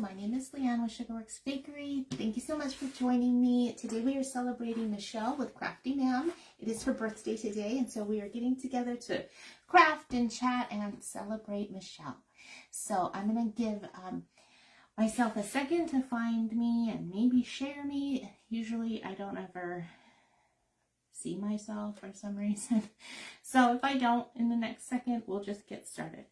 my name is Leanne with Sugarworks Bakery. Thank you so much for joining me. Today we are celebrating Michelle with Crafty Ma'am. It is her birthday today, and so we are getting together to craft and chat and celebrate Michelle. So I'm going to give myself a second to find me and maybe share me. Usually I don't ever see myself for some reason. So if I don't in the next second, we'll just get started.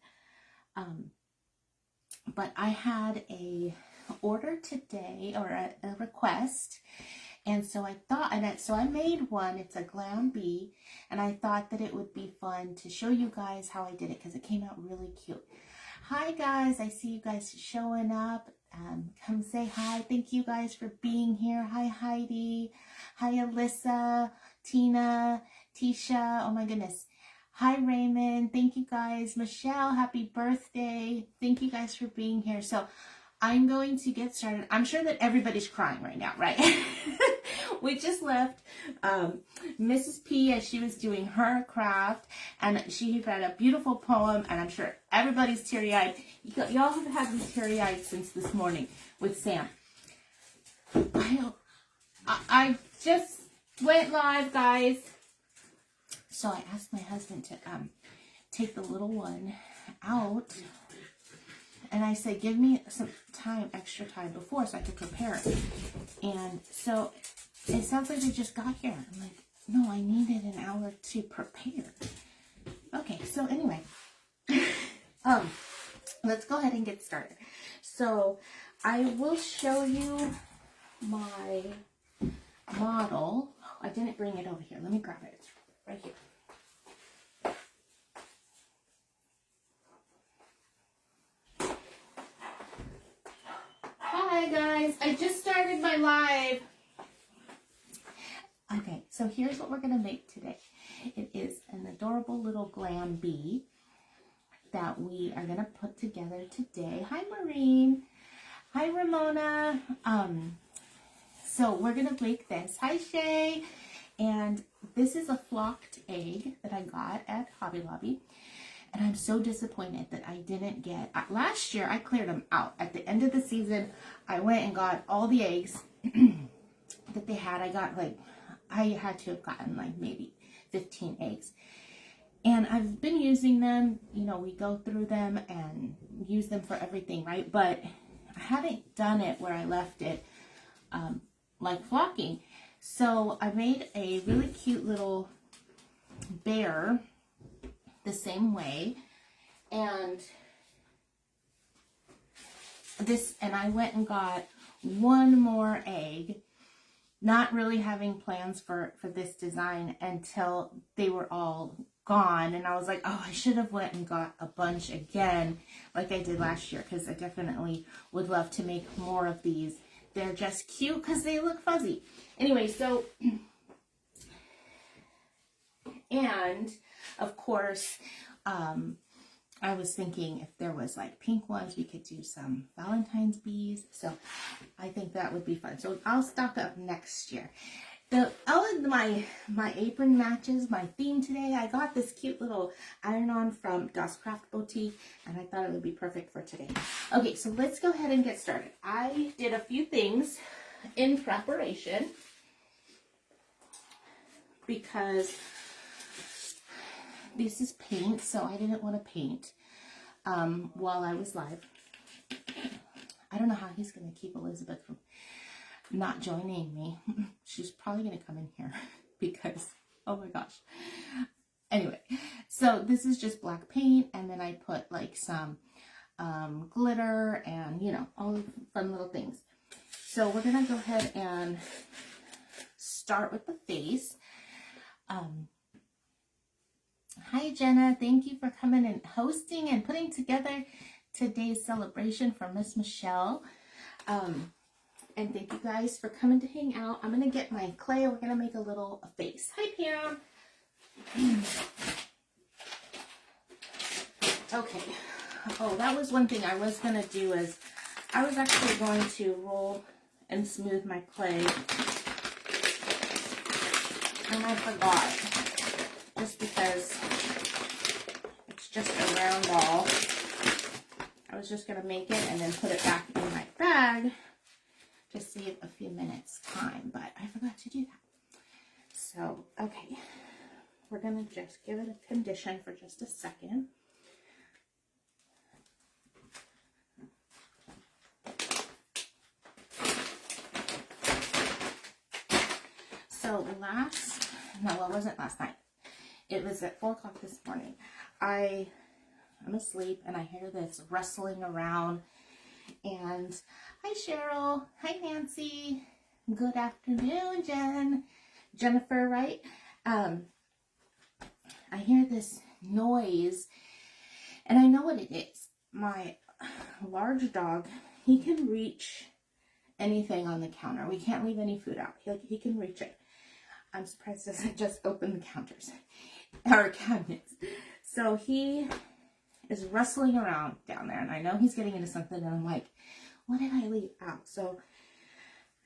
But I had a order today, or a request, and so I thought, so I made one. It's a Glam Bee, and I thought that it would be fun to show you guys how I did it because it came out really cute. Hi guys, I see you guys showing up. Come say hi. Thank you guys for being here. Hi Heidi. Hi Alyssa, Tina, Tisha. Oh my goodness. Hi Raymond. Thank you guys. Michelle, happy birthday. Thank you guys for being here. So I'm going to get started. I'm sure that everybody's crying right now, right? We just left Mrs. P as she was doing her craft, and she read a beautiful poem, and I'm sure everybody's teary-eyed. Y'all have had me teary-eyed since this morning with Sam. I just went live, guys. So I asked my husband to take the little one out, and I said, give me some time, extra time before so I could prepare it. And so it sounds like they just got here. I'm like, no, I needed an hour to prepare. Okay, so anyway, let's go ahead and get started. So I will show you my model. Oh, I didn't bring it over here. Let me grab it. It's right here. Hi guys, I just started my live. Okay, so here's what we're going to make today. It is an adorable little Glam Bee that we are going to put together today. Hi Maureen. Hi Ramona. So we're going to make this. Hi Shay. And this is a flocked egg that I got at Hobby Lobby. And I'm so disappointed that I didn't get, last year I cleared them out. At the end of the season, I went and got all the eggs that they had. I had to have gotten like maybe 15 eggs. And I've been using them, you know, we go through them and use them for everything, right? But I haven't done it where I left it like flocking. So I made a really cute little bear the same way, and I went and got one more egg, not really having plans for this design until they were all gone, and I was like, oh, I should have went and got a bunch again like I did last year, because I definitely would love to make more of these. They're just cute because they look fuzzy. Anyway, so and of course, I was thinking if there was like pink ones, we could do some Valentine's bees. So I think that would be fun. So I'll stock up next year. My apron matches my theme today. I got this cute little iron-on from Das Craft Boutique, and I thought it would be perfect for today. Okay, so let's go ahead and get started. I did a few things in preparation because this is paint, so I didn't want to paint while I was live. I don't know how he's going to keep Elizabeth from not joining me. She's probably going to come in here because, oh my gosh. Anyway, so this is just black paint, and then I put like some glitter and, you know, all the fun little things. So we're going to go ahead and start with the face. Hi Jenna, thank you for coming and hosting and putting together today's celebration for Miss Michelle. And thank you guys for coming to hang out. I'm going to get my clay. We're going to make a little face. Hi Pam. Okay. Oh, that was one thing I was going to do is I was actually going to roll and smooth my clay. And I forgot. Just because it's just a round ball. I was just going to make it and then put it back in my bag to save a few minutes time, but I forgot to do that. So, okay, we're going to just give it a condition for just a second. So it wasn't last night. It was at 4 o'clock this morning. I'm asleep and I hear this rustling around. And hi Cheryl, hi Nancy, good afternoon Jennifer, right? I hear this noise and I know what it is. My large dog, he can reach anything on the counter. We can't leave any food out. He can reach it. I'm surprised he doesn't just open the counters or cabinets. So he is rustling around down there, and I know he's getting into something, and I'm like, what did I leave out? So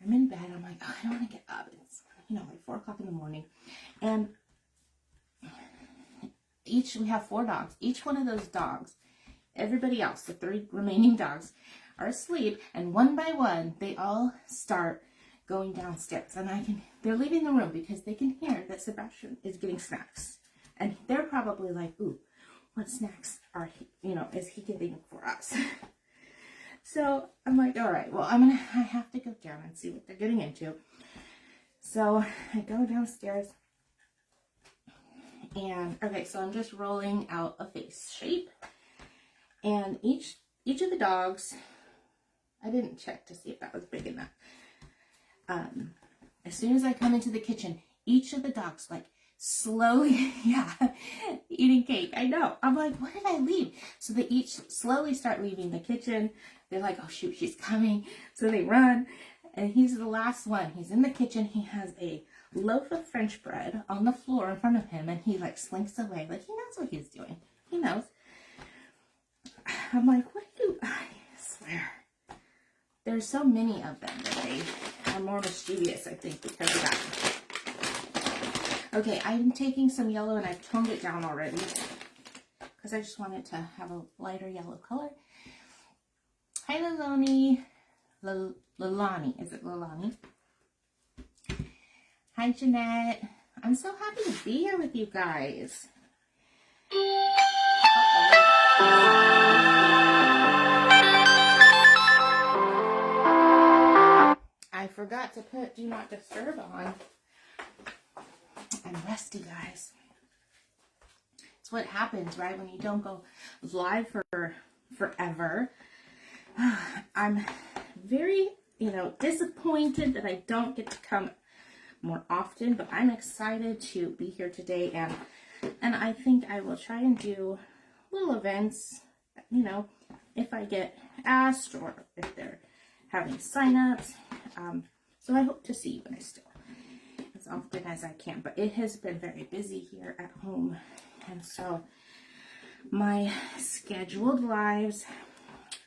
I'm in bed. I'm like, oh, I don't want to get up. It's, like 4 o'clock in the morning. And we have 4 dogs. Each one of those dogs, everybody else, the 3 remaining dogs, are asleep, and one by one, they all start going downstairs. And they're leaving the room because they can hear that Sebastian is getting snacks. And they're probably like, ooh, what snacks is he getting for us? So I'm like, all right, well, I have to go down and see what they're getting into. So I go downstairs and, okay, so I'm just rolling out a face shape. And each of the dogs, I didn't check to see if that was big enough. As soon as I come into the kitchen, each of the dogs, like, slowly, eating cake. I know. I'm like, what did I leave? So they each slowly start leaving the kitchen. They're like, oh shoot, she's coming. So they run, and he's the last one. He's in the kitchen. He has a loaf of French bread on the floor in front of him, and he like slinks away. Like, he knows what he's doing. He knows. I'm like, I swear. There's so many of them that they are more mischievous, I think, because of that. Okay, I'm taking some yellow and I've toned it down already because I just want it to have a lighter yellow color. Hi, Lalani. Lalani. Is it Lalani? Hi, Jeanette. I'm so happy to be here with you guys. I forgot to put Do Not Disturb on. I'm rusty, guys. It's what happens, right? When you don't go live for forever. I'm very, disappointed that I don't get to come more often, but I'm excited to be here today, and I think I will try and do little events, if I get asked or if they're having sign-ups. So I hope to see you guys still as often as I can, but it has been very busy here at home, and so my scheduled lives,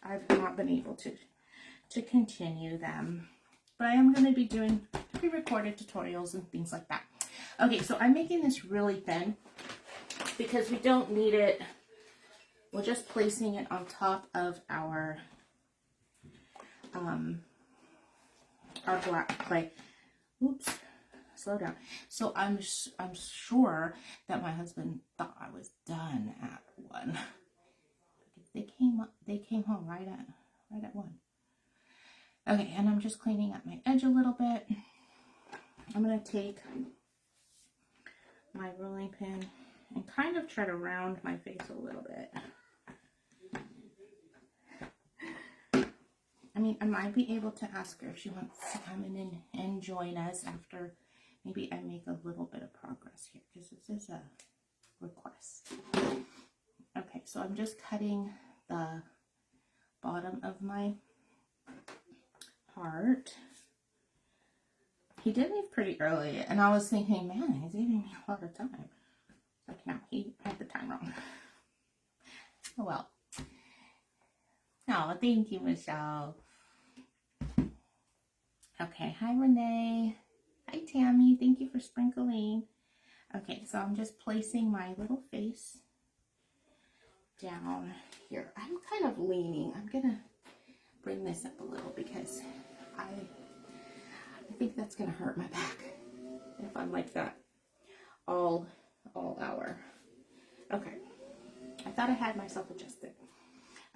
I've not been able to continue them, but I am going to be doing pre-recorded tutorials and things like that. Okay, so I'm making this really thin because we don't need it. We're just placing it on top of our black clay. Oops, slow down. So I'm sure that my husband thought I was done at 1 because they came home right at 1. Okay, and I'm just cleaning up my edge a little bit. I'm gonna take my rolling pin and kind of try to round my face a little bit. I mean, I might be able to ask her if she wants to come in and join us after maybe I make a little bit of progress here, because this is a request. Okay, so I'm just cutting the bottom of my heart. He did leave pretty early, and I was thinking, man, he's giving me a lot of time. Like, no, he had the time wrong. Oh, well. Oh, thank you, Michelle. Okay, hi, Renee. Hi, Tammy. Thank you for sprinkling. Okay, so I'm just placing my little face down here. I'm kind of leaning. I'm gonna bring this up a little because I think that's gonna hurt my back if I'm like that all hour. Okay, I thought I had myself adjusted.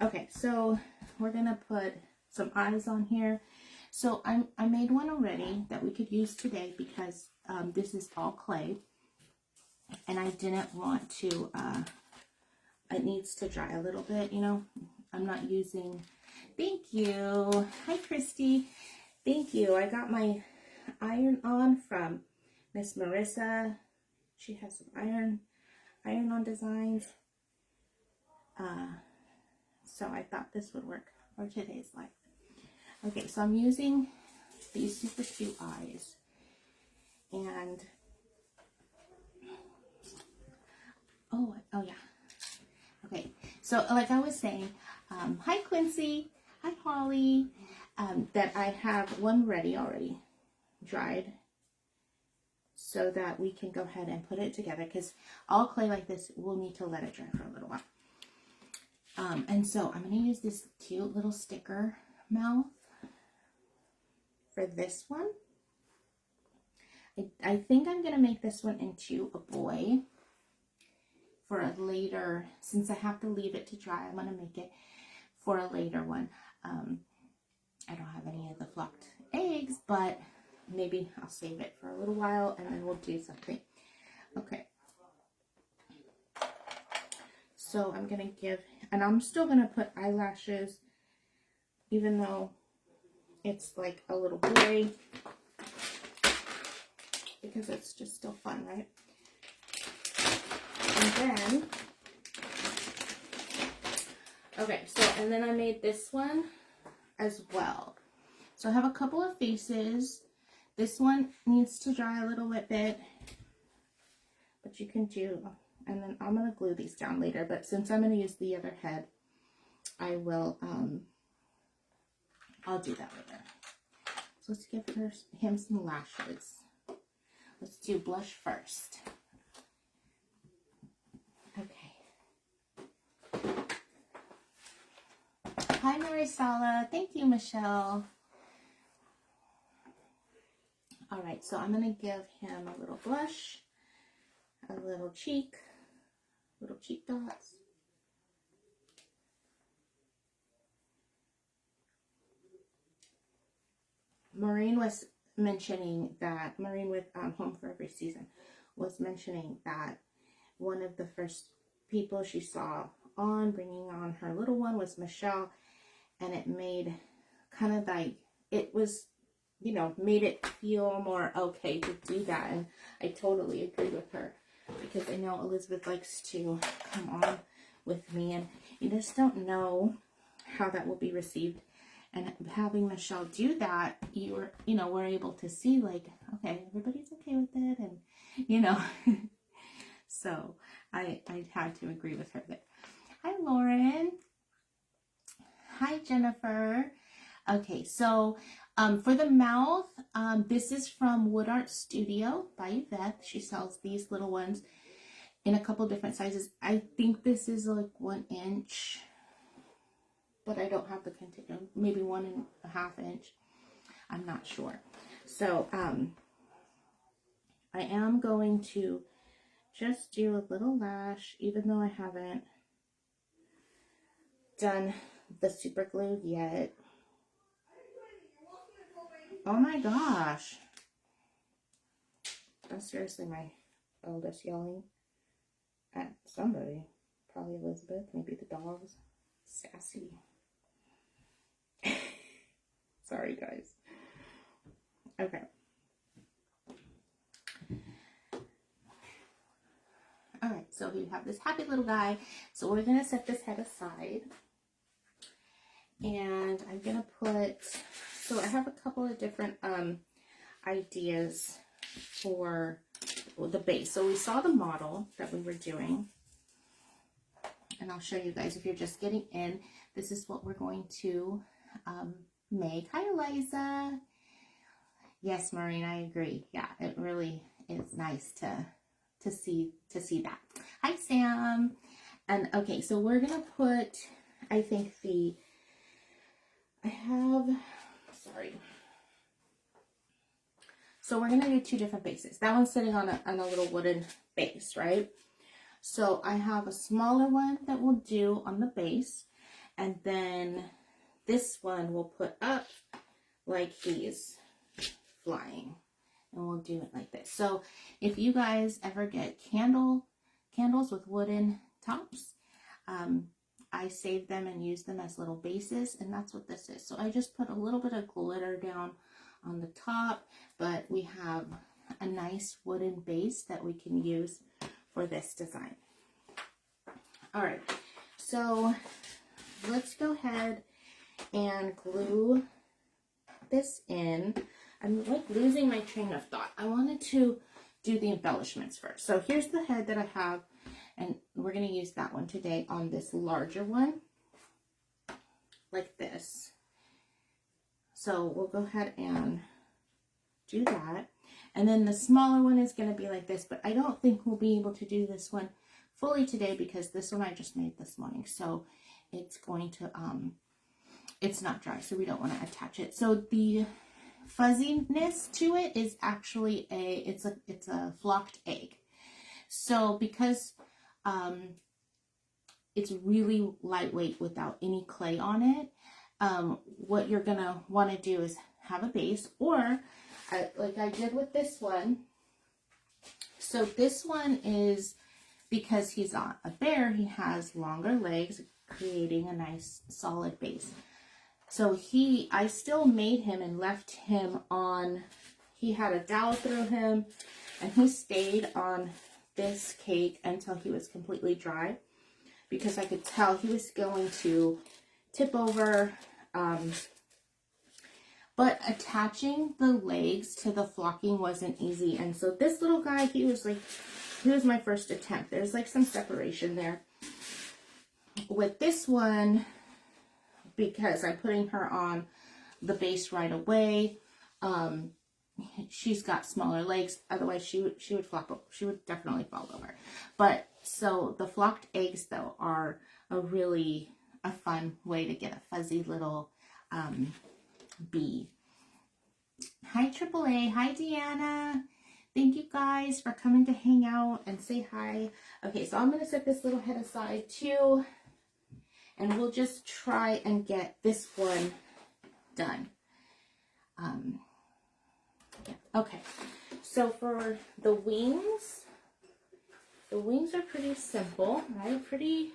Okay, so we're gonna put some eyes on here. So I made one already that we could use today because this is all clay, and I didn't want to. It needs to dry a little bit, you know. I'm not using. Thank you. Hi, Christy. Thank you. I got my iron on from Miss Marissa. She has some iron on designs. So I thought this would work for today's life. Okay, so I'm using these super cute eyes. And, oh yeah. Okay, so like I was saying, hi Quincy, hi Holly, that I have one ready already, dried, so that we can go ahead and put it together, because all clay like this will need to let it dry for a little while. And so I'm going to use this cute little sticker mouth for this one. I think I'm going to make this one into a boy for a later, since I have to leave it to dry, I'm going to make it for a later one. I don't have any of the flocked eggs, but maybe I'll save it for a little while and then we'll do something. Okay. So I'm going to give, and I'm still going to put eyelashes, even though it's like a little boy, because it's just still fun, right? And then, okay, so, and then I made this one as well. So I have a couple of faces. This one needs to dry a little bit, but you can do, and then I'm going to glue these down later, but since I'm going to use the other head, I will, I'll do that later. So let's give him some lashes. Let's do blush first. Okay. Hi Marisala, thank you Michelle. All right, so I'm going to give him a little blush, a little cheek dots. Maureen was mentioning that, Maureen with Home for Every Season was mentioning that one of the first people she saw on bringing on her little one was Michelle, and it made kind of like, it was, you know, made it feel more okay to do that, and I totally agree with her, because I know Elizabeth likes to come on with me, and you just don't know how that will be received. And having Michelle do that, we're able to see like, okay, everybody's okay with it, and you know, so I had to agree with her there. Hi Lauren. Hi Jennifer. Okay, so for the mouth, this is from Wood Art Studio by Yvette. She sells these little ones in a couple different sizes. I think this is like 1 inch, but I don't have the continuum. Maybe 1.5 inch. I'm not sure. So I am going to just do a little lash, even though I haven't done the super glue yet. Oh my gosh. That's seriously my eldest yelling at somebody. Probably Elizabeth, maybe the dogs. Sassy. Sorry, guys. Okay. All right, so we have this happy little guy. So we're going to set this head aside. And I'm going to put, so I have a couple of different ideas for the base. So we saw the model that we were doing. And I'll show you guys if you're just getting in. This is what we're going to make. Hi, Eliza. Yes, Maureen, I agree. Yeah, it really is nice to see that. Hi, Sam. And okay, so we're gonna put, I think sorry. So we're gonna do two different bases. That one's sitting on a little wooden base, right? So I have a smaller one that we'll do on the base, and then this one we'll put up like he's flying, and we'll do it like this. So if you guys ever get candles with wooden tops, I save them and use them as little bases, and that's what this is. So I just put a little bit of glitter down on the top, but we have a nice wooden base that we can use for this design. All right, so let's go ahead and glue this in. I'm like losing my train of thought. I wanted to do the embellishments first. So here's the head that I have, and we're going to use that one today on this larger one, like this. So we'll go ahead and do that. And then the smaller one is going to be like this, but I don't think we'll be able to do this one fully today because this one I just made this morning. So it's going to, it's not dry, so we don't want to attach it. So the fuzziness to it is actually it's a flocked egg. So because it's really lightweight without any clay on it, what you're gonna want to do is have a base, or like I did with this one. So this one is, because he's a bear, he has longer legs, creating a nice solid base. So I still made him and left him on, he had a dowel through him, and he stayed on this cake until he was completely dry, because I could tell he was going to tip over. But attaching the legs to the flocking wasn't easy. And so this little guy, he was my first attempt. There's like some separation there. With this one, because I'm putting her on the base right away, she's got smaller legs. Otherwise she would flop over. She would definitely fall over. But so the flocked eggs though are a fun way to get a fuzzy little bee. Hi AAA, hi Deanna. Thank you guys for coming to hang out and say hi. Okay, so I'm going to set this little head aside too, and we'll just try and get this one done. Yeah. Okay, so for the wings are pretty simple, right? Pretty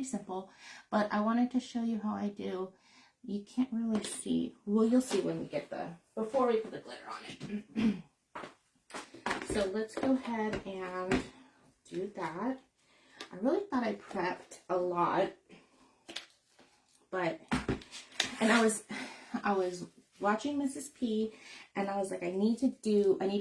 simple, but I wanted to show you how I do. You can't really see. Well, you'll see when we get before we put the glitter on it. So let's go ahead and do that. I really thought I prepped a lot, and I was watching Mrs. P, and I was like, I need to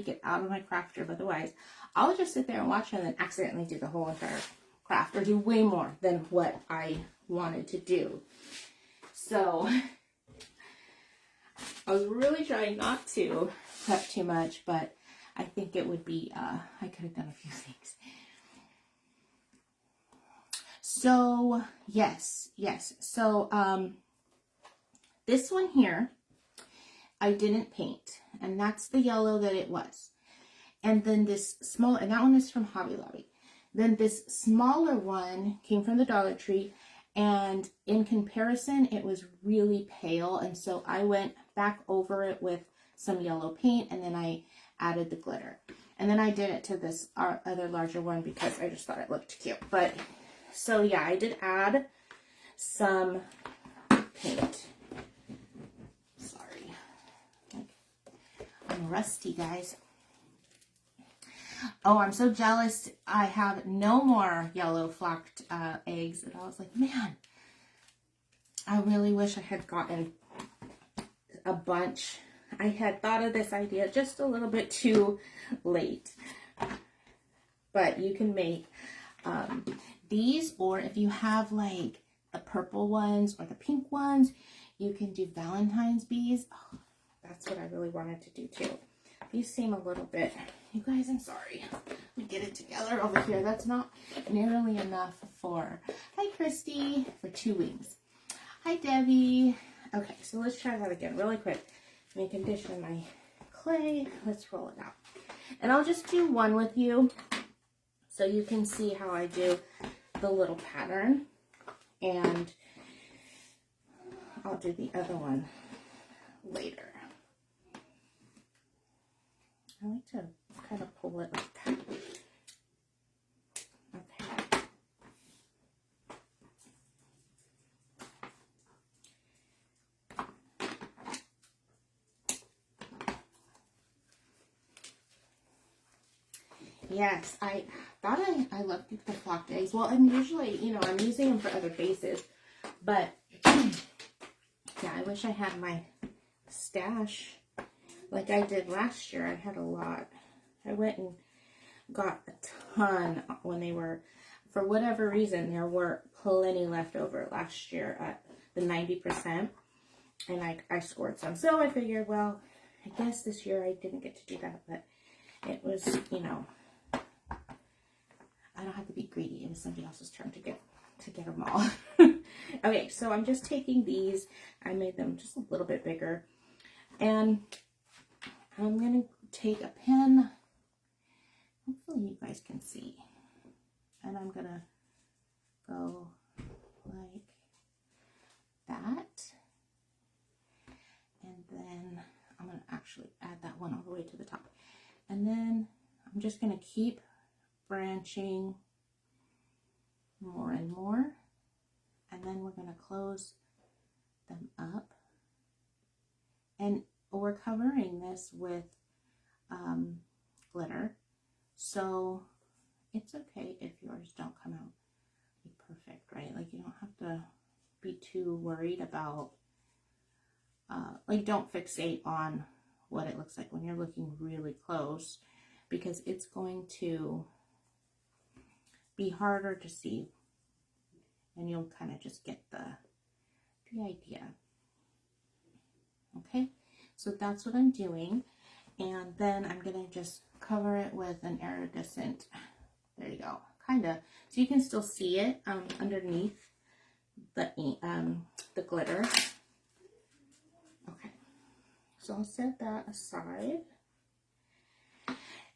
get out of my craft room, otherwise I'll just sit there and watch her and then accidentally do the whole entire craft, or do way more than what I wanted to do. So I was really trying not to prep too much, but I think it would be, I could have done a few things. So yes. So this one here, I didn't paint, and that's the yellow that it was. And then this small, and that one is from Hobby Lobby. Then this smaller one came from the Dollar Tree, and in comparison, it was really pale. And so I went back over it with some yellow paint, and then I added the glitter. And then I did it to this other larger one because I just thought it looked cute. But so yeah, I did add some paint. Sorry, I'm rusty, guys. Oh, I'm so jealous. I have no more yellow flocked eggs. And I was like, man, I really wish I had gotten a bunch. I had thought of this idea just a little bit too late. But you can make these, or if you have like the purple ones or the pink ones, you can do Valentine's bees. Oh, that's what I really wanted to do too. These seem a little bit You guys, I'm sorry. Let me get it together over here. That's not nearly enough for, hi Christy, for 2 wings. Hi Debbie. Okay, so let's try that again really quick. Let me condition my clay. Let's roll it out. And I'll just do one with you so you can see how I do the little pattern. And I'll do the other one later. I like to kind of pull it like that. Okay. Yes, I thought I loved the flock eggs. Well, and usually, you know, I'm using them for other bases, but yeah, I wish I had my stash like I did last year. I had a lot. I went and got a ton when they were, for whatever reason, there were plenty left over last year at the 90%, and I scored some. So I figured, well, I guess this year I didn't get to do that, but it was, you know, I don't have to be greedy. It was somebody else's turn to get them all. Okay, so I'm just taking these. I made them just a little bit bigger. And I'm going to take a pen. Hopefully you guys can see. And I'm going to go like that. And then I'm going to actually add that one all the way to the top. And then I'm just going to keep branching more and more, and then we're going to close them up, and we're covering this with glitter, so it's okay if yours don't come out like perfect, right? Like, you don't have to be too worried about like, don't fixate on what it looks like when you're looking really close, because it's going to be harder to see, and you'll kind of just get the idea. Okay, so that's what I'm doing, and then I'm gonna just cover it with an iridescent, there you go, kind of, so you can still see it underneath the glitter. Okay, so I'll set that aside,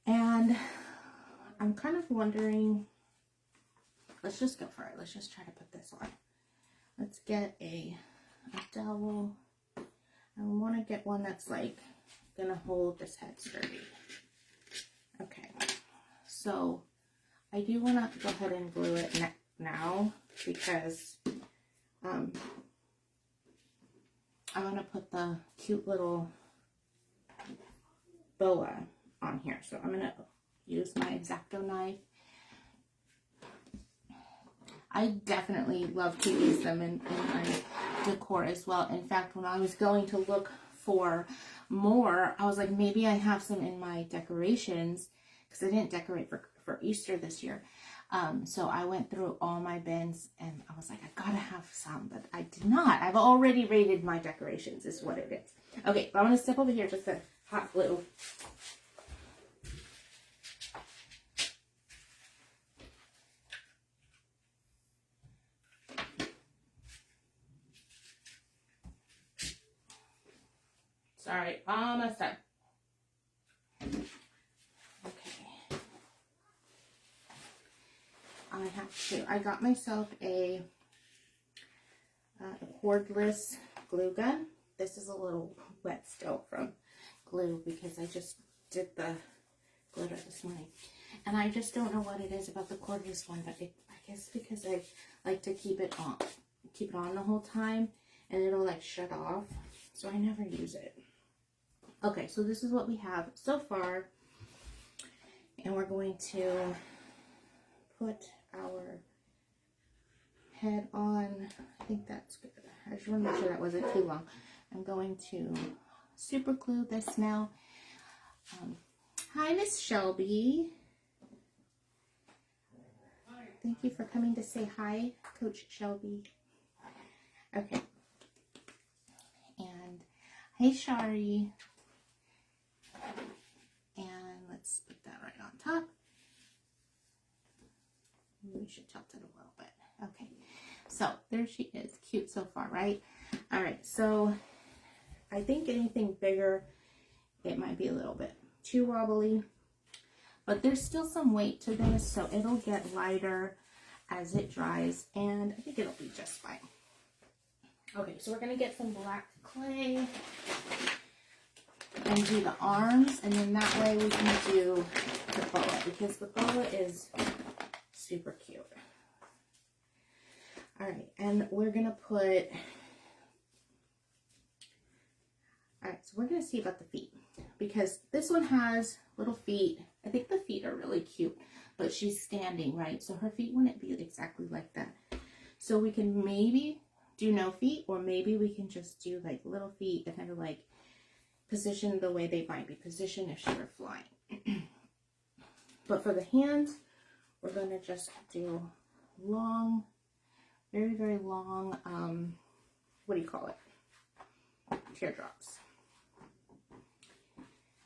and I'm kind of wondering, let's just go for it. Let's just try to put this on. Let's get a dowel. I want to get one that's like gonna hold this head sturdy. Okay, so I do want to go ahead and glue it now, because I'm gonna put the cute little boa on here. So I'm gonna use my X-Acto knife. I definitely love to use them in my decor as well. In fact, when I was going to look for more, I was like, maybe I have some in my decorations, because I didn't decorate for Easter this year. So I went through all my bins, and I was like, I gotta have some, but I did not. I've already rated my decorations, is what it is. Okay, so I'm gonna step over here just a hot glue. Sorry, almost done. Okay. I got myself a cordless glue gun. This is a little wet still from glue, because I just did the glitter this morning. And I just don't know what it is about the cordless one, but I guess because I like to keep it on the whole time, and it'll like shut off. So I never use it. Okay, so this is what we have so far, and we're going to put our head on. I think that's good. I just want to make sure that wasn't too long. I'm going to super glue this now. Hi, Miss Shelby. Thank you for coming to say hi, Coach Shelby. Okay. And hey, Shari. And let's put that we should tilt it a little bit. Okay, so there she is. Cute so far, right? All right, so I think anything bigger, it might be a little bit too wobbly, but there's still some weight to this, so it'll get lighter as it dries, and I think it'll be just fine. Okay, so we're gonna get some black clay and do the arms, and then that way we can do the boa, because the boa is super cute. All right, and we're gonna put, all right, so we're gonna see about the feet, because this one has little feet. I think the feet are really cute, but she's standing, right? So her feet wouldn't be exactly like that. So we can maybe do no feet, or maybe we can just do like little feet and kind of like position the way they might be positioned if she were flying. But for the hands, we're gonna just do long, very, very long, what do you call it? Teardrops.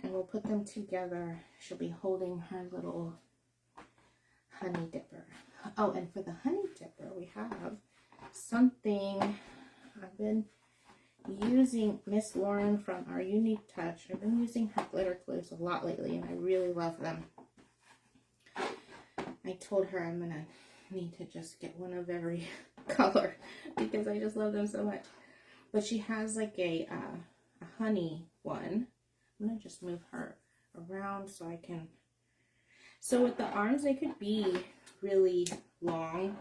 And we'll put them together. She'll be holding her little honey dipper. Oh, and for the honey dipper, we have something. I've been using Miss Lauren from Our Unique Touch. I've been using her glitter clues a lot lately, and I really love them. I told her I'm gonna need to just get one of every color because I just love them so much. But she has like a honey one. I'm gonna just move her around so I can. So with the arms, they could be really long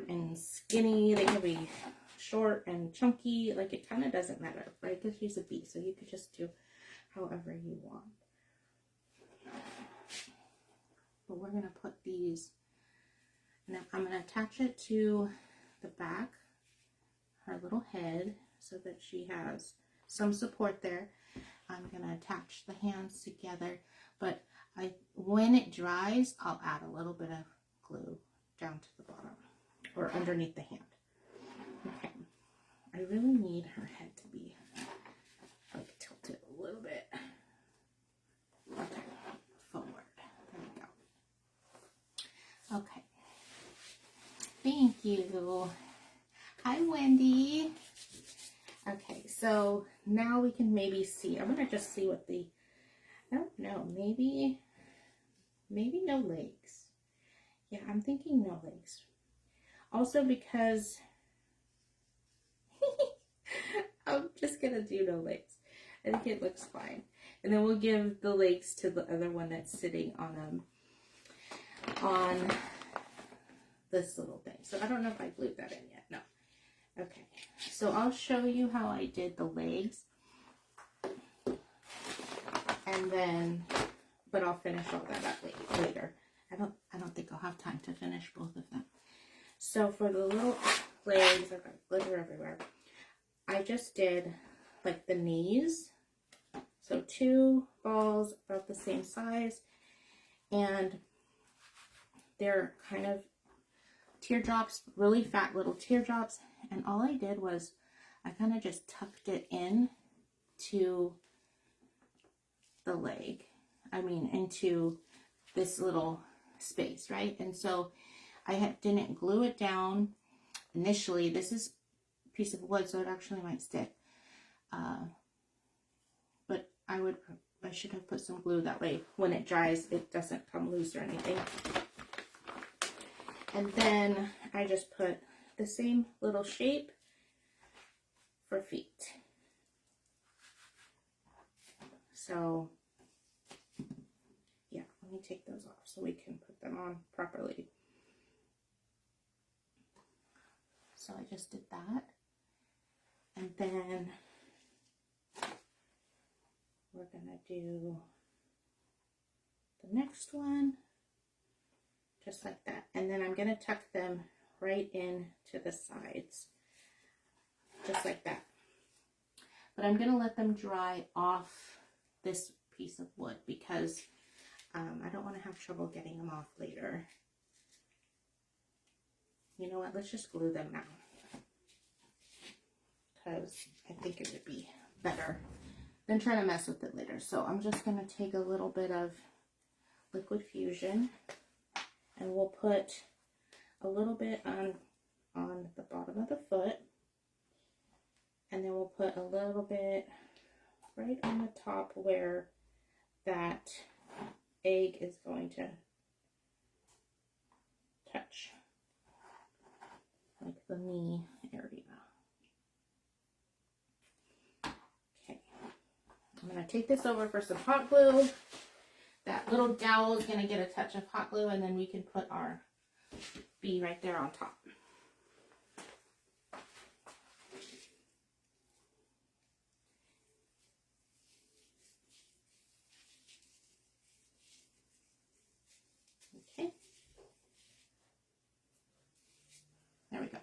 and skinny. They could be short and chunky. Like, it kind of doesn't matter, right? Because she's a bee, so you could just do however you want. But we're gonna put these, and I'm gonna attach it to the back, her little head, so that she has some support there. I'm gonna attach the hands together, but when it dries, I'll add a little bit of glue down to the bottom or underneath the hand. Okay, I really need her head to be like tilted a little bit. Okay, forward. There we go. Okay, thank you. Hi, Wendy. Okay, so now we can maybe see. I'm gonna just see what the, I don't know, maybe no legs. Yeah, I'm thinking no legs. Also because I'm just gonna do no legs. I think it looks fine. And then we'll give the legs to the other one that's sitting on this little thing. So I don't know if I glued that in yet. No. Okay, so I'll show you how I did the legs, and then, but I'll finish all that up later. I don't think I'll have time to finish both of them. So for the little legs, I've got glitter everywhere. I just did like the knees, so 2 balls about the same size, and they're kind of teardrops, really fat little teardrops. And all I did was I kind of just tucked it in to the leg. I mean, into this little space, right? And so I didn't glue it down initially. This is a piece of wood, so it actually might stick. But I should have put some glue, that way when it dries, it doesn't come loose or anything. And then I just put the same little shape for feet. So yeah, let me take those off so we can put them on properly. So I just did that. And then we're gonna do the next one just like that. And then I'm gonna tuck them right in to the sides, just like that. But I'm gonna let them dry off this piece of wood because I don't want to have trouble getting them off later. You know what, let's just glue them now, because I think it would be better than trying to mess with it later. So I'm just gonna take a little bit of Liquid Fusion, and we'll put a little bit on the bottom of the foot. And then we'll put a little bit right on the top where that egg is going to touch, like the knee area. Okay, I'm going to take this over for some hot glue. That little dowel is going to get a touch of hot glue, and then we can put our bee right there on top. Okay. There we go.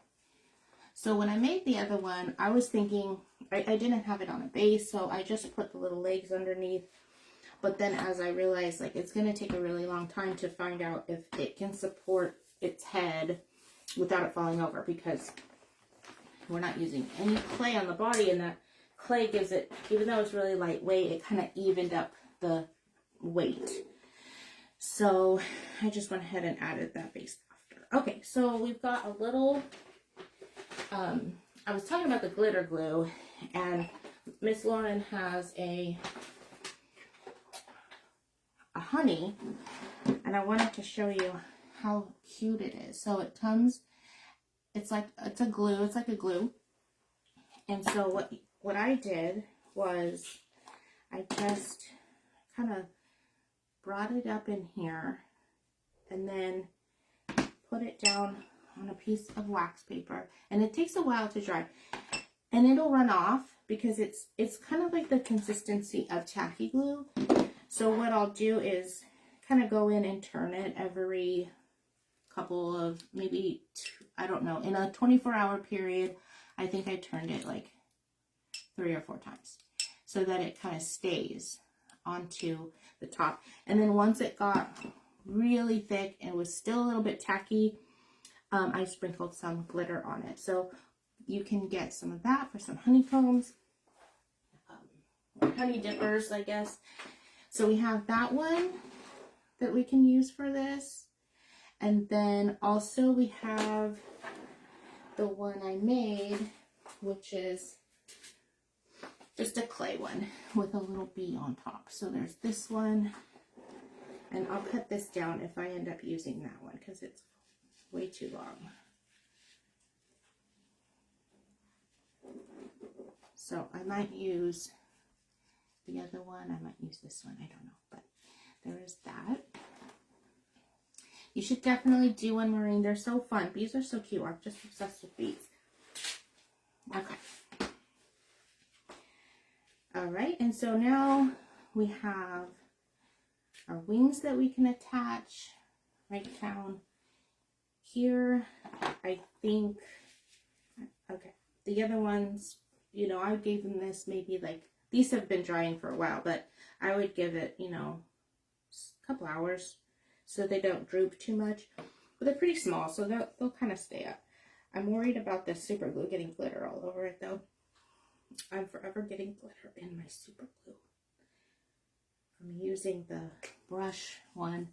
So when I made the other one, I was thinking, I didn't have it on a base, so I just put the little legs underneath. But then as I realized, like, it's going to take a really long time to find out if it can support its head without it falling over, because we're not using any clay on the body, and that clay gives it, even though it's really lightweight, it kind of evened up the weight. So I just went ahead and added that base after. Okay, so we've got a little, I was talking about the glitter glue, and Miss Lauren has a honey, and I wanted to show you how cute it is. So it comes, it's like a glue, it's like a glue. And so what I did was I just kind of brought it up in here and then put it down on a piece of wax paper, and it takes a while to dry, and it'll run off because it's kind of like the consistency of tacky glue. So what I'll do is kind of go in and turn it every couple of, maybe, I don't know, in a 24-hour period. I think I turned it like 3 or 4 times so that it kind of stays onto the top. And then once it got really thick and was still a little bit tacky, I sprinkled some glitter on it. So you can get some of that for some honeycombs, honey dippers, I guess. So we have that one that we can use for this. And then also we have the one I made, which is just a clay one with a little bee on top. So there's this one, and I'll cut this down if I end up using that one because it's way too long. So I might use the other one, I might use this one, I don't know, but there is that. You should definitely do one, Maureen. They're so fun. Bees are so cute. I'm just obsessed with bees. Okay. All right, and so now we have our wings that we can attach right down here. I think, okay, the other ones, you know, I gave them this maybe like, these have been drying for a while, but I would give it, you know, a couple hours so they don't droop too much. But they're pretty small, so they'll kind of stay up. I'm worried about the super glue getting glitter all over it, though. I'm forever getting glitter in my super glue. I'm using the brush one.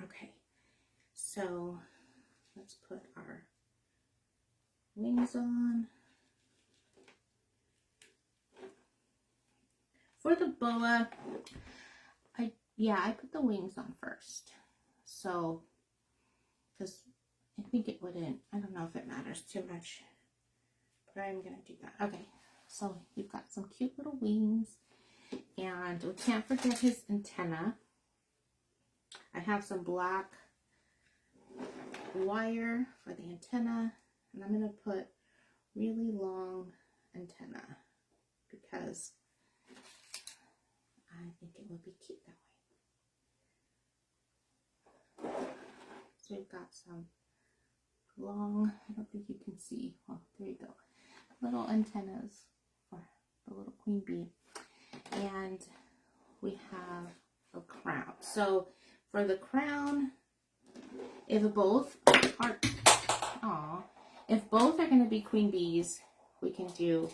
Okay, so let's put our wings on. For the boa, I put the wings on first. So, because I think it wouldn't, I don't know if it matters too much, but I'm going to do that. Okay, so you've got some cute little wings, and we can't forget his antenna. I have some black wire for the antenna, and I'm going to put really long antenna because I think it would be cute that way. So we've got some long, I don't think you can see, well, there you go, little antennas for the little queen bee. And we have a crown. So for the crown, if both are going to be queen bees, we can do,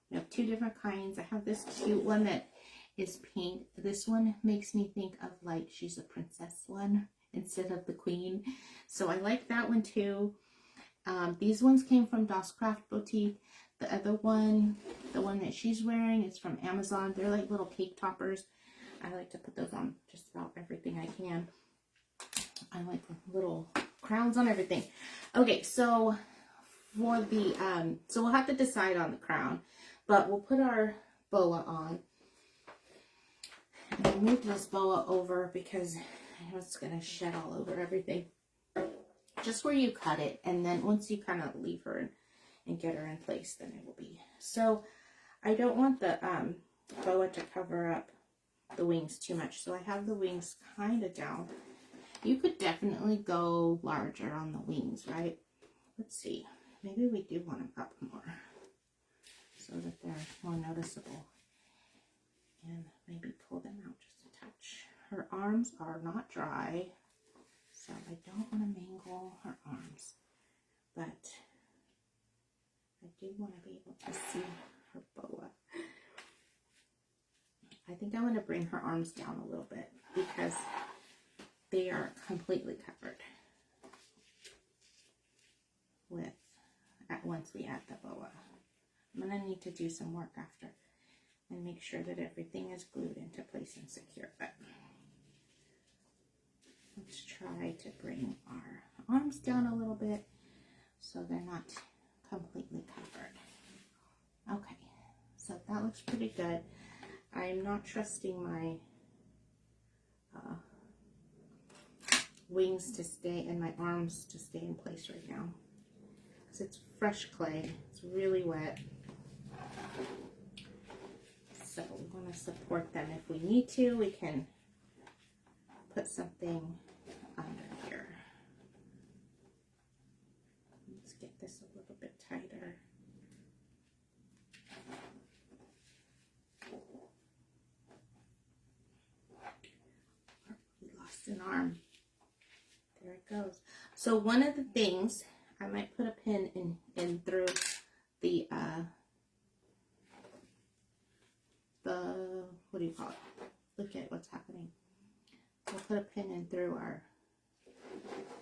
we have 2 different kinds. I have this cute one that is pink. This one makes me think of like she's a princess one. instead of the queen. So I like that one too. These ones came from Das Craft Boutique. The other one, the one that she's wearing, is from Amazon. They're like little cake toppers. I like to put those on just about everything I can. I like little crowns on everything. Okay, so for the, so we'll have to decide on the crown, but we'll put our boa on. And I'll move this boa over because I know it's going to shed all over everything. Just where you cut it, and then once you kind of leave her and get her in place, then it will be. So I don't want the boa to cover up the wings too much, so I have the wings kind of down. You could definitely go larger on the wings, right? Let's see, maybe we do want them up more so that they're more noticeable, and maybe pull them out just a touch. Her arms are not dry, so I don't want to mangle her arms, but I do want to be able to see her boa. I think I want to bring her arms down a little bit because they are completely covered with, once we add the boa. I'm going to need to do some work after and make sure that everything is glued into place and secure. But let's try to bring our arms down a little bit so they're not completely covered. Okay, so that looks pretty good. I'm not trusting my wings to stay and my arms to stay in place right now because it's fresh clay. It's really wet. So we want to support them. If we need to, we can put something under here. Let's get this a little bit tighter. We lost an arm. There it goes. So one of the things, I might put a pin in through the what do you call it? Look at what's happening. We'll put a pin in through our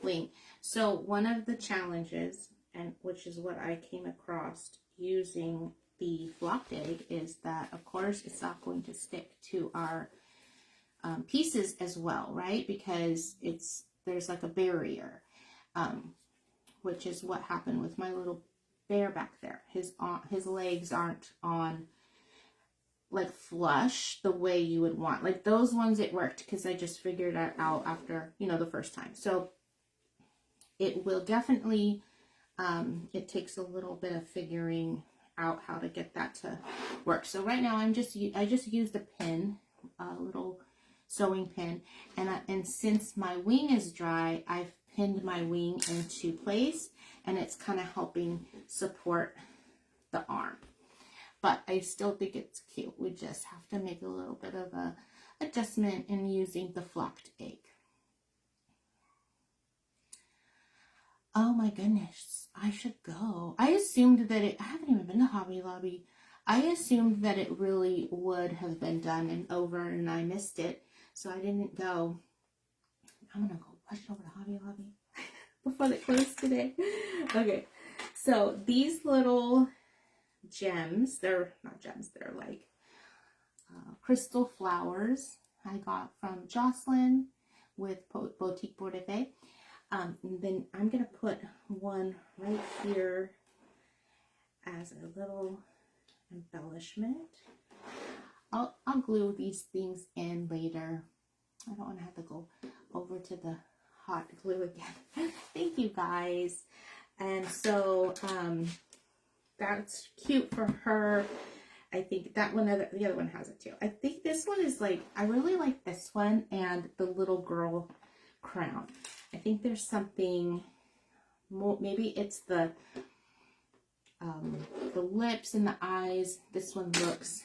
wing. So one of the challenges, and which is what I came across using the flocked egg, is that of course it's not going to stick to our pieces as well, right? Because there's like a barrier, which is what happened with my little bear back there. His legs aren't on like flush the way you would want. Like those ones it worked because I just figured it out after, the first time. So it will definitely, it takes a little bit of figuring out how to get that to work. So right now I just used a pin, a little sewing pin, and since my wing is dry, I've pinned my wing into place, and it's kind of helping support the arm. But I still think it's cute. We just have to make a little bit of a adjustment in using the flocked egg. Oh my goodness, I should go. I assumed that I haven't even been to Hobby Lobby. I assumed that it really would have been done and over, and I missed it. So I didn't go. I'm going to go rush over to Hobby Lobby before they close today. Okay, so these little gems, they're not gems, they're like crystal flowers I got from Jocelyn with Boutique Bordeaux. And then I'm going to put one right here as a little embellishment. I'll glue these things in later. I don't want to have to go over to the hot glue again. Thank you guys. And so that's cute for her. I think that one, the other one has it too. I think this one is like, I really like this one and the little girl crown. I think there's something more, maybe it's the lips and the eyes. This one looks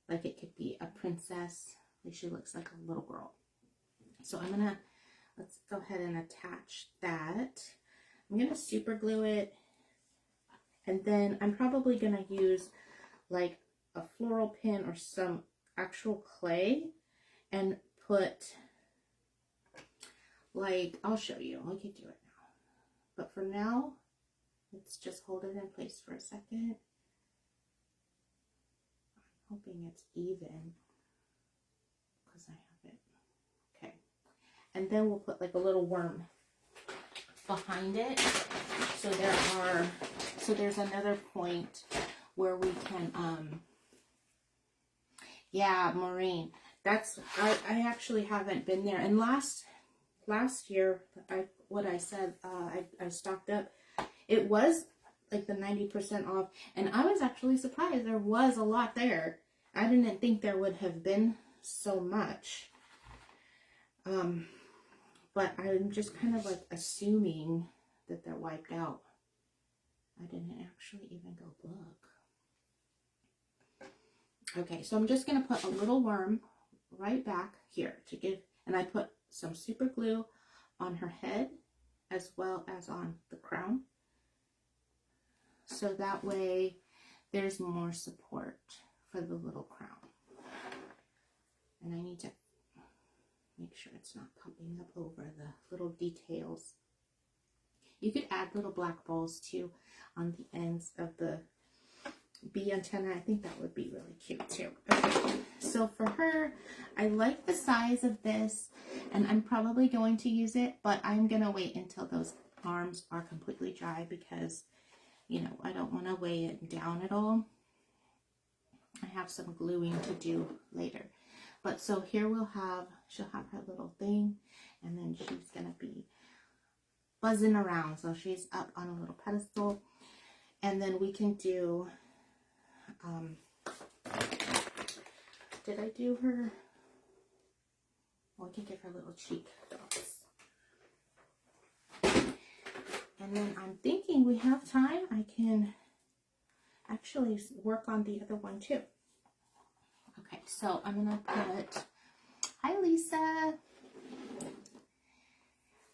like it could be a princess. Like she looks like a little girl. So let's go ahead and attach that. I'm gonna super glue it, and then I'm probably gonna use like a floral pin or some actual clay and put like, I'll show you. I can do it now. But for now, let's just hold it in place for a second. I'm hoping it's even because I have it. Okay. And then we'll put like a little worm behind it. So there's another point where we can, yeah, Maureen, that's, I actually haven't been there. And last year, I stocked up, it was like the 90% off, and I was actually surprised there was a lot there. I didn't think there would have been so much. But I'm just kind of like assuming that they're wiped out. I didn't actually even go look. Okay, so I'm just going to put a little worm right back here to give, and I put some super glue on her head as well as on the crown. So that way there's more support for the little crown. And I need to make sure it's not popping up over the little details. You could add little black balls too on the ends of the bee antenna. I think that would be really cute too. Okay, so for her, I like the size of this, and I'm probably going to use it, but I'm gonna wait until those arms are completely dry because, you know, I don't want to weigh it down at all. I have some gluing to do later. But so here she'll have her little thing, and then she's gonna be buzzing around. So she's up on a little pedestal, and then we can do, did I do her? Well, I can give her little cheek dots. And then I'm thinking we have time. I can actually work on the other one too. Okay, so I'm gonna put, hi Lisa.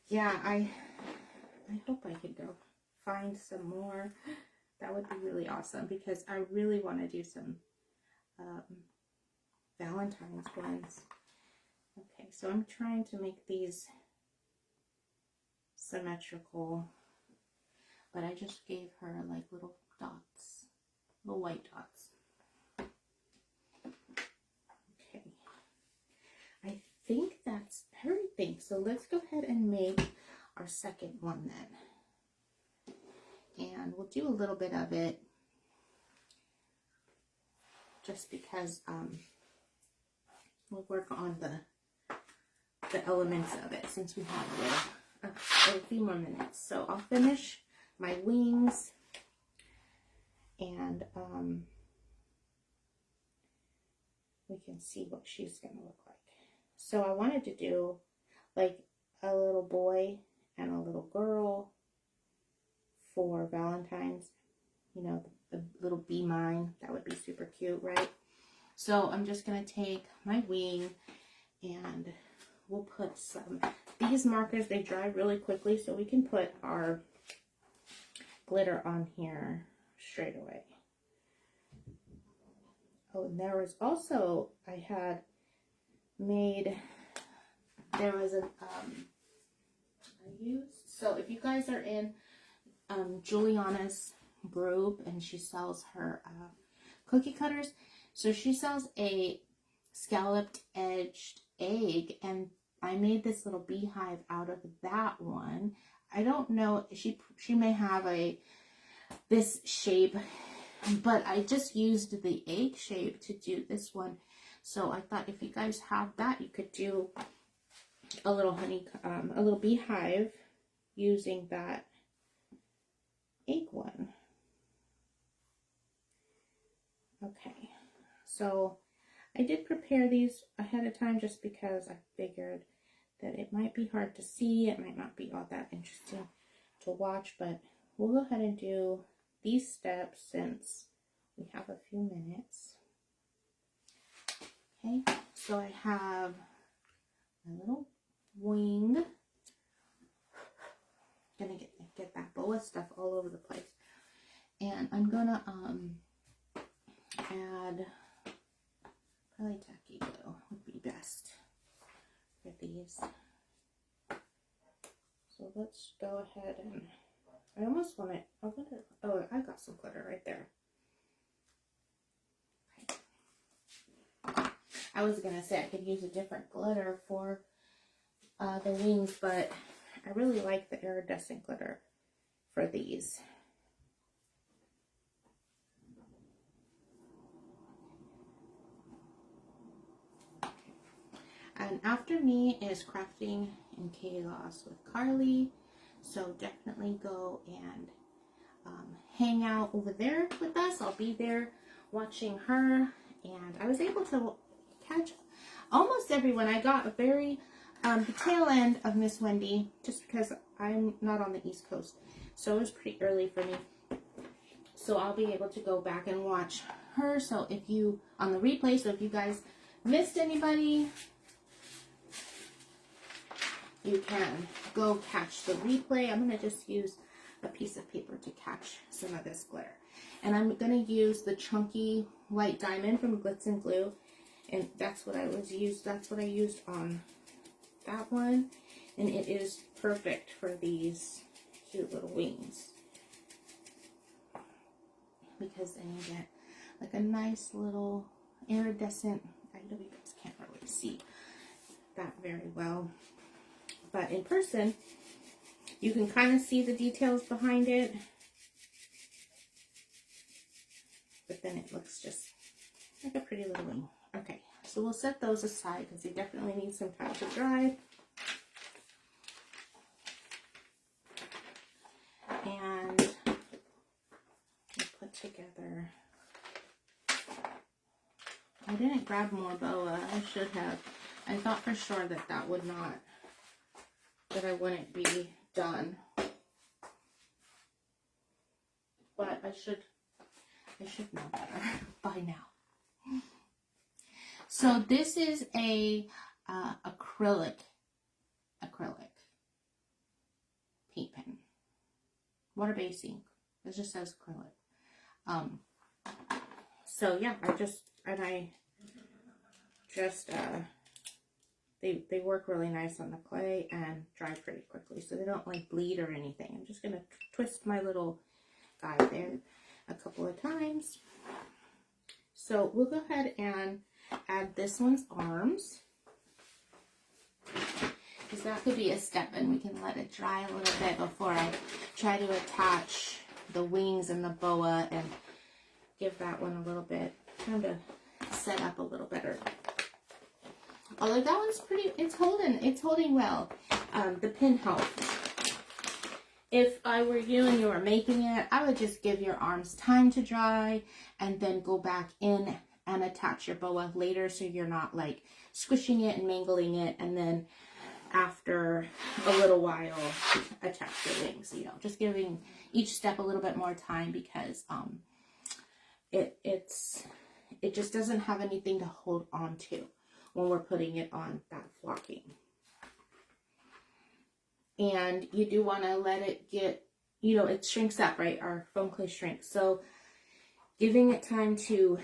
Yeah, I hope I could go find some more. That would be really awesome because I really want to do some Valentine's ones. Okay, so I'm trying to make these symmetrical, but I just gave her like little dots, little white dots. Okay, I think that's everything. So let's go ahead and make our second one then. And we'll do a little bit of it just because we'll work on the elements of it since we have a few more minutes. So I'll finish my wings, and we can see what she's gonna look like. So I wanted to do like a little boy and a little girl for Valentine's, you know, the little be mine. That would be super cute, right? So I'm just gonna take my wing, and we'll put some, these markers, they dry really quickly, so we can put our glitter on here straight away. Oh, and there was also, I had made, there was an, I used, so if you guys are in Juliana's group, and she sells her cookie cutters, so she sells a scalloped edged egg, and I made this little beehive out of that one. I don't know, she may have this shape, but I just used the egg shape to do this one. So I thought if you guys have that, you could do a little a little beehive using that egg one. Okay, so I did prepare these ahead of time just because I figured that it might be hard to see, it might not be all that interesting to watch, but we'll go ahead and do these steps since we have a few minutes. Okay, so I have my little wing. Gonna get that boa stuff all over the place, and I'm gonna add probably tacky glue would be best for these. So let's go ahead and, I almost want it, oh, I got some glitter right there. Okay. I was going to say I could use a different glitter for the wings, but I really like the iridescent glitter for these. And after me is Crafting in Chaos with Carly. So definitely go and hang out over there with us. I'll be there watching her. And I was able to catch almost everyone. I got a very, the tail end of Miss Wendy, just because I'm not on the East Coast. So it was pretty early for me. So I'll be able to go back and watch her. So if you, on the replay, so if you guys missed anybody, you can go catch the replay. I'm going to just use a piece of paper to catch some of this glitter. And I'm going to use the chunky white diamond from Glitz and Glue. And that's what I used on that one. And it is perfect for these cute little wings. Because then you get like a nice little iridescent, I know you guys can't really see that very well. But in person, you can kind of see the details behind it. But then it looks just like a pretty little wing. Okay, so we'll set those aside because they definitely need some time to dry. And we'll put together, I didn't grab more boa, I should have. I thought for sure that that would not, that I wouldn't be done. But I should know better by now. So this is a acrylic paint pen. Water-based ink. It just says acrylic. So yeah, they work really nice on the clay and dry pretty quickly, so they don't like bleed or anything. I'm just gonna twist my little guy there a couple of times. So we'll go ahead and add this one's arms, because that could be a step, and we can let it dry a little bit before I try to attach the wings and the boa and give that one a little bit, kind of set up a little better. Although that one's pretty, it's holding well. The pin helps. If I were you and you were making it, I would just give your arms time to dry and then go back in and attach your boa later, so you're not like squishing it and mangling it, and then after a little while attach your wings. You know, just giving each step a little bit more time, because it just doesn't have anything to hold on to when we're putting it on that flocking. And you do want to let it get, you know, it shrinks up, right? Our foam clay shrinks. So giving it time to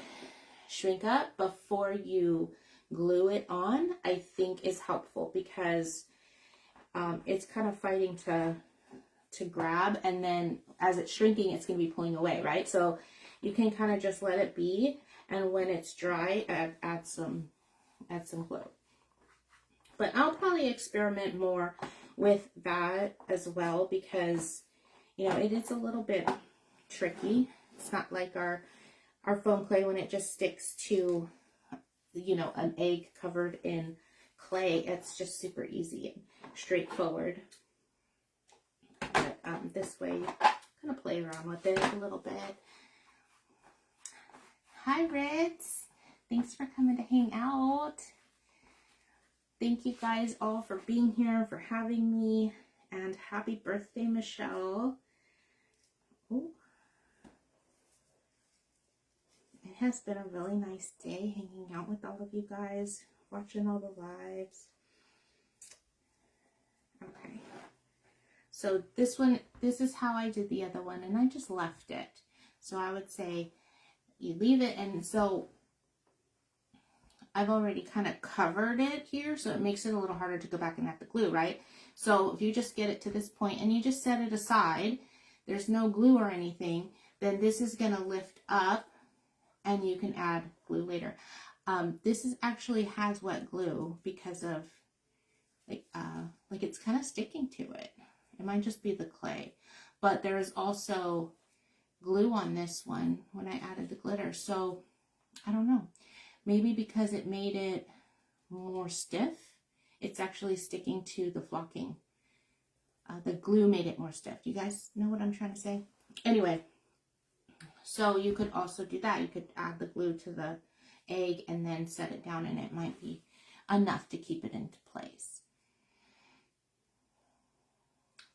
shrink up before you glue it on, I think is helpful, because it's kind of fighting to grab, and then as it's shrinking, it's going to be pulling away, right? So you can kind of just let it be, and when it's dry, add some glue. But I'll probably experiment more with that as well, because, you know, it is a little bit tricky. It's not like our foam clay when it just sticks to, you know, an egg covered in clay. It's just super easy and straightforward. But this way, you kind of play around with it a little bit. Hi, Reds. Thanks for coming to hang out. Thank you guys all for being here, for having me, and happy birthday, Michelle. Ooh. It has been a really nice day hanging out with all of you guys, watching all the lives. Okay. So this is how I did the other one, and I just left it. So I would say you leave it, and so I've already kind of covered it here, so it makes it a little harder to go back and add the glue, right? So if you just get it to this point and you just set it aside, there's no glue or anything, then this is going to lift up and you can add glue later. This is actually has wet glue because of like it's kind of sticking to it. It might just be the clay, but there is also glue on this one when I added the glitter. So I don't know, maybe because it made it more stiff, it's actually sticking to the flocking. The glue made it more stiff. You guys know what I'm trying to say? Anyway, so you could also do that. You could add the glue to the egg and then set it down, and it might be enough to keep it into place.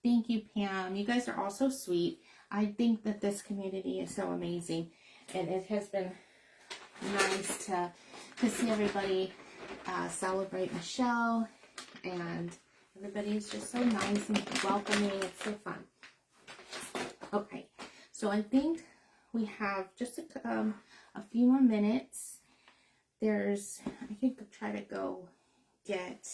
Thank you, Pam. You guys are all so sweet. I think that this community is so amazing, and it has been nice to see everybody celebrate Michelle, and everybody is just so nice and welcoming. It's so fun. Okay, so I think we have just a few more minutes. I could try to go get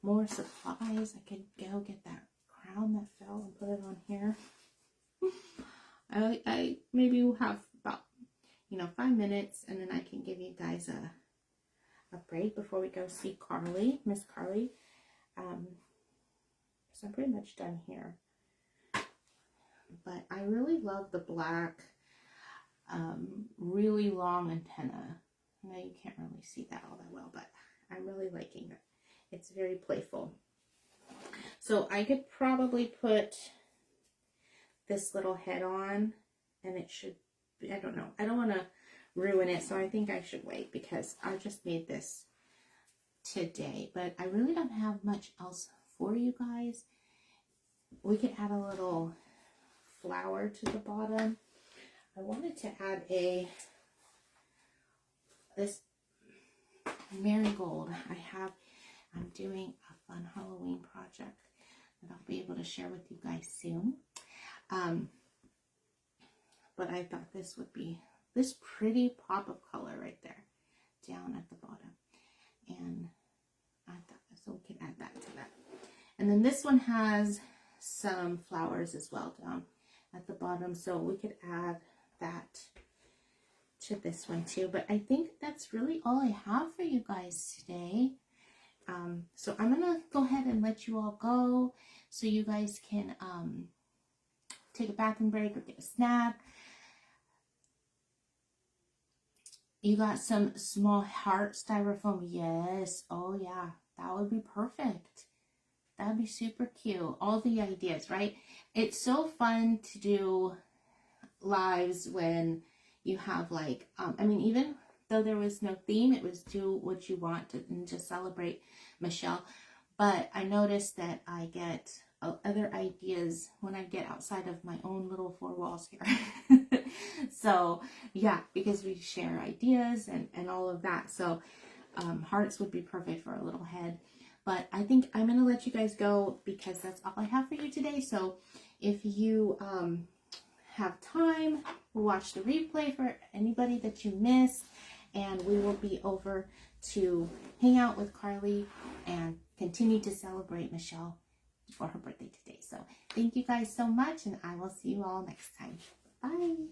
more supplies. I could go get that crown that fell and put it on here. I maybe we'll have about 5 minutes, and then I can give you guys a break before we go see Carly, Miss Carly. So I'm pretty much done here. But I really love the black, really long antenna. I know you can't really see that all that well, but I'm really liking it. It's very playful. So I could probably put this little head on, and it should be, I don't know. I don't want to ruin it, so I think I should wait because I just made this today. But I really don't have much else for you guys. We could add a little flower to the bottom. I wanted to add this marigold. I'm doing a fun Halloween project that I'll be able to share with you guys soon. But I thought this would be this pretty pop of color right there down at the bottom. And I thought, so we can add that to that. And then this one has some flowers as well down at the bottom. So we could add that to this one too. But I think that's really all I have for you guys today. So I'm gonna go ahead and let you all go so you guys can take a bathroom break or get a snack. You got some small heart styrofoam. Yes. Oh yeah, that would be perfect. That'd be super cute. All the ideas, right? It's so fun to do lives when you have like, I mean, even though there was no theme, it was do what you want to celebrate Michelle. But I noticed that I get other ideas when I get outside of my own little four walls here. So yeah, because we share ideas and all of that. So hearts would be perfect for a little head. But I think I'm going to let you guys go because that's all I have for you today. So if you have time, we'll watch the replay for anybody that you missed. And we will be over to hang out with Carly and continue to celebrate Michelle for her birthday today. So thank you guys so much, and I will see you all next time. Bye.